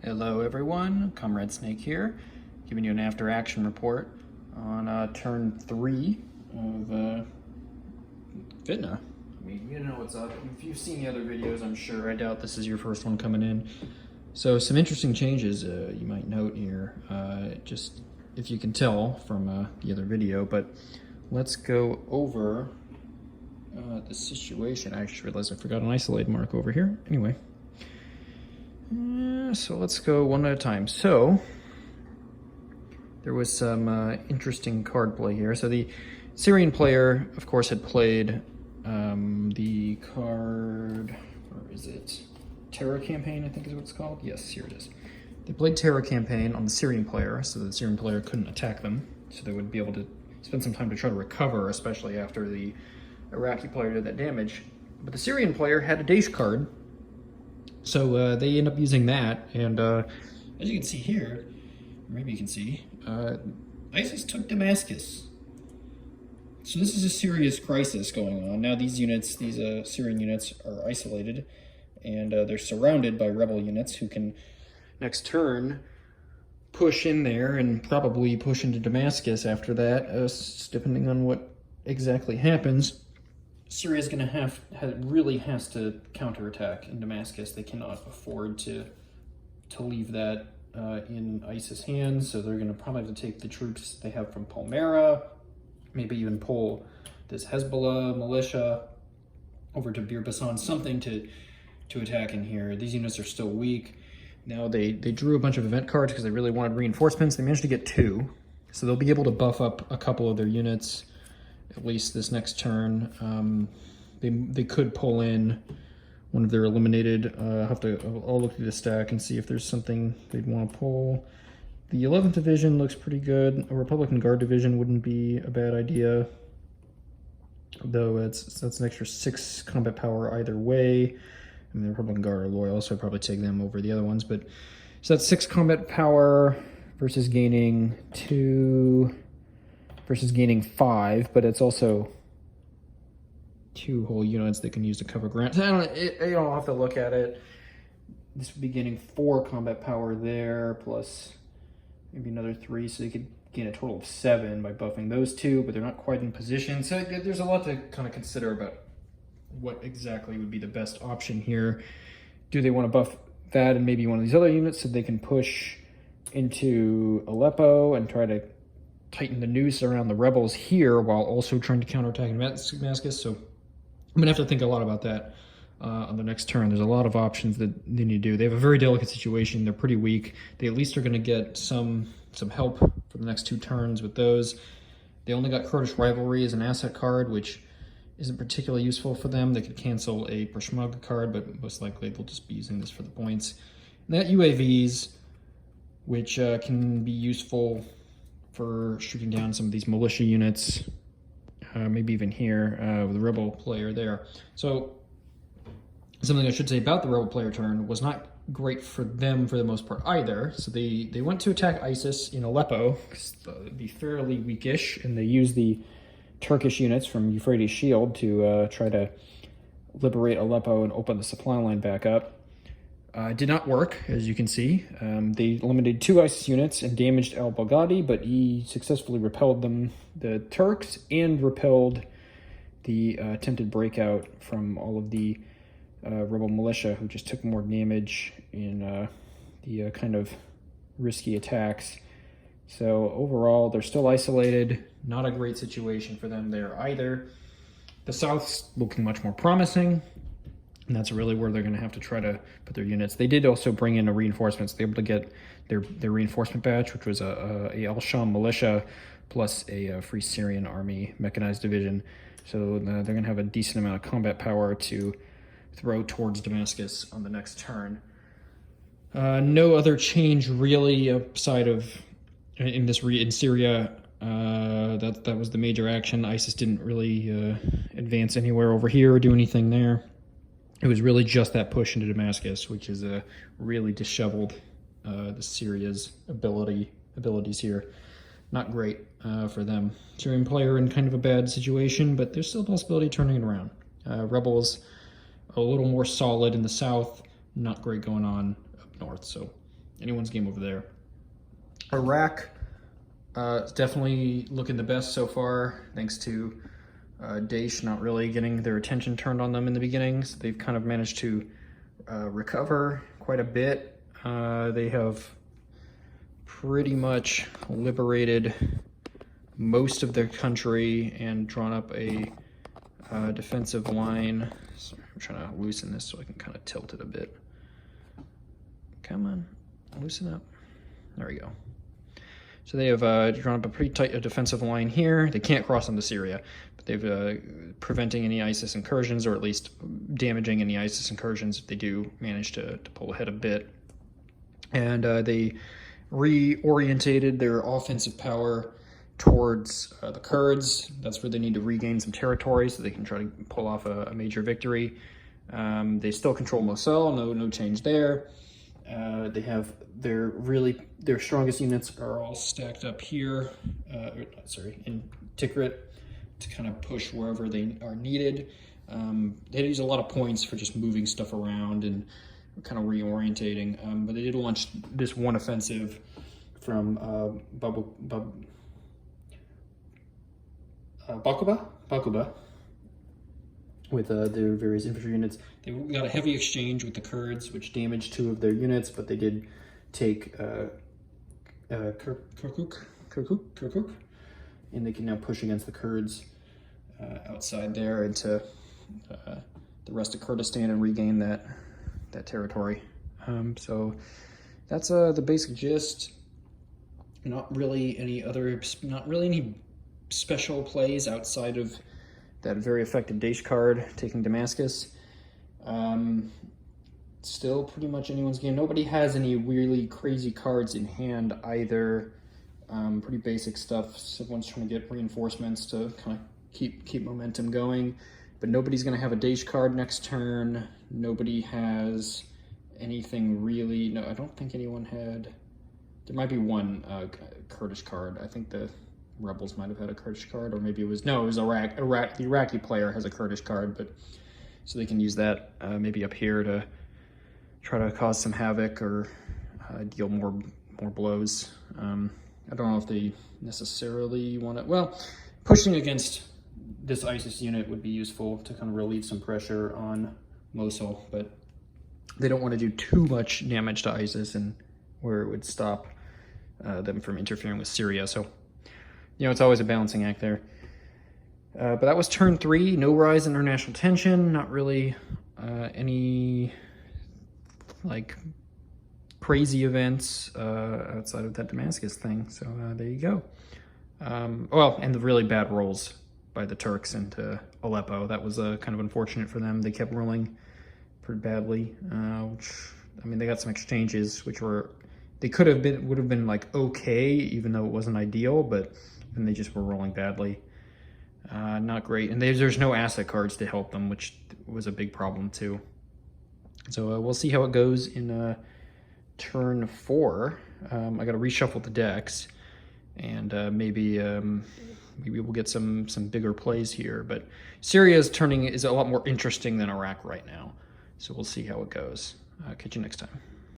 Hello everyone, Comrade Snake here, giving you an after-action report on turn 3 of Fitna. I mean, you know what's up. If you've seen the other videos, I'm sure. I doubt this is your first one coming in. So some interesting changes you might note here, just if you can tell from the other video, but let's go over the situation. I just realized I forgot an isolate mark over here. Anyway. So let's go one at a time. So there was some interesting card play here. So the Syrian player, of course, had played the card, where is it? Terror Campaign, I think is what it's called. Yes, here it is. They played Terror Campaign on the Syrian player, so the Syrian player couldn't attack them. So they would be able to spend some time to try to recover, especially after the Iraqi player did that damage. But the Syrian player had a Daesh card, so they end up using that, and as you can see here, or maybe you can see, ISIS took Damascus. So this is a serious crisis going on. Now these units, these Syrian units, are isolated, and they're surrounded by rebel units who can, next turn, push in there and probably push into Damascus after that, depending on what exactly happens. Syria's going to really has to counterattack in Damascus. They cannot afford to leave that in ISIS hands, so they're going to probably have to take the troops they have from Palmyra, maybe even pull this Hezbollah militia over to Bir Basan, something to attack in here. These units are still weak. Now they drew a bunch of event cards because they really wanted reinforcements. They managed to get 2, so they'll be able to buff up a couple of their units at least this next turn. They could pull in one of their eliminated. I'll look through the stack and see if there's something they'd want to pull. The 11th Division looks pretty good. A Republican Guard Division wouldn't be a bad idea, though that's an extra 6 combat power either way. I mean, the Republican Guard are loyal, so I'd probably take them over the other ones. But so that's 6 combat power versus gaining 2. Versus gaining 5, but it's also 2 whole units they can use to cover ground. I'll have to look at it. This would be gaining 4 combat power there, plus maybe another 3, so they could gain a total of 7 by buffing those 2, but they're not quite in position. So there's a lot to kind of consider about what exactly would be the best option here. Do they want to buff that and maybe one of these other units so they can push into Aleppo and try to tighten the noose around the rebels here while also trying to counterattack Damascus? So I'm gonna have to think a lot about that on the next turn. There's a lot of options that they need to do. They have a very delicate situation. They're pretty weak. They at least are gonna get some help for the next 2 turns with those. They only got Kurdish Rivalry as an asset card, which isn't particularly useful for them. They could cancel a Peshmerga card, but most likely they'll just be using this for the points. And that UAVs, which can be useful for shooting down some of these militia units, maybe even here with the rebel player there. So something I should say about the rebel player turn was not great for them for the most part either. So they went to attack ISIS in Aleppo, because it'd be fairly weakish, and they used the Turkish units from Euphrates Shield to try to liberate Aleppo and open the supply line back up. It did not work, as you can see. They eliminated 2 ISIS units and damaged al-Baghdadi, but he successfully repelled the Turks, and repelled the attempted breakout from all of the rebel militia, who just took more damage in the kind of risky attacks. So overall, they're still isolated. Not a great situation for them there either. The South's looking much more promising, and that's really where they're going to have to try to put their units. They did also bring in a reinforcement, so they were able to get their reinforcement batch, which was a Al-Sham militia plus a Free Syrian Army mechanized division. So they're going to have a decent amount of combat power to throw towards Damascus on the next turn. No other change really outside of in Syria. That was the major action. ISIS didn't really advance anywhere over here or do anything there. It was really just that push into Damascus, which is really disheveled the Syria's abilities here. Not great for them. Syrian player in kind of a bad situation, but there's still a possibility of turning it around. Rebels a little more solid in the south, not great going on up north. So anyone's game over there. Iraq is definitely looking the best so far, thanks to Daesh not really getting their attention turned on them in the beginning. So they've kind of managed to recover quite a bit. They have pretty much liberated most of their country and drawn up a defensive line. So I'm trying to loosen this so I can kind of tilt it a bit. Come on, loosen up. There we go. So they have drawn up a pretty tight defensive line here. They can't cross into Syria, but they've preventing any ISIS incursions, or at least damaging any ISIS incursions if they do manage to pull ahead a bit. And they reorientated their offensive power towards the Kurds. That's where they need to regain some territory so they can try to pull off a major victory. They still control Mosul, no change there. They have their strongest units are all stacked up here, in Tikrit, to kind of push wherever they are needed. They use a lot of points for just moving stuff around and kind of reorientating, but they did launch this one offensive from Bakuba with their various infantry units. They got a heavy exchange with the Kurds, which damaged 2 of their units, but they did take Kirkuk, and they can now push against the Kurds outside there into the rest of Kurdistan and regain that territory. So that's the basic gist. Not really any special plays outside of that very effective Daesh card taking Damascus. Still pretty much anyone's game. Nobody has any really crazy cards in hand either. Pretty basic stuff. Everyone's trying to get reinforcements to kind of keep momentum going, but nobody's going to have a Daesh card next turn. Nobody has anything really. No, I don't think anyone had. There might be one Kurdish card. I think the rebels might have had a Kurdish card, or maybe it was Iraq. The Iraqi player has a Kurdish card, but so they can use that maybe up here to try to cause some havoc or deal more blows. I don't know if they necessarily want to. Well, pushing against this ISIS unit would be useful to kind of relieve some pressure on Mosul, but they don't want to do too much damage to ISIS and where it would stop them from interfering with Syria. So, it's always a balancing act there. But that was turn 3. No rise in international tension. Not really any crazy events outside of that Damascus thing. So there you go. And the really bad rolls by the Turks into Aleppo. That was kind of unfortunate for them. They kept rolling pretty badly. They got some exchanges which would have been okay, even though it wasn't ideal, but then they just were rolling badly. Not great. And there's no asset cards to help them, which was a big problem too. So we'll see how it goes in turn 4. I got to reshuffle the decks, and maybe we'll get some bigger plays here. But Syria is a lot more interesting than Iraq right now. So we'll see how it goes. Catch you next time.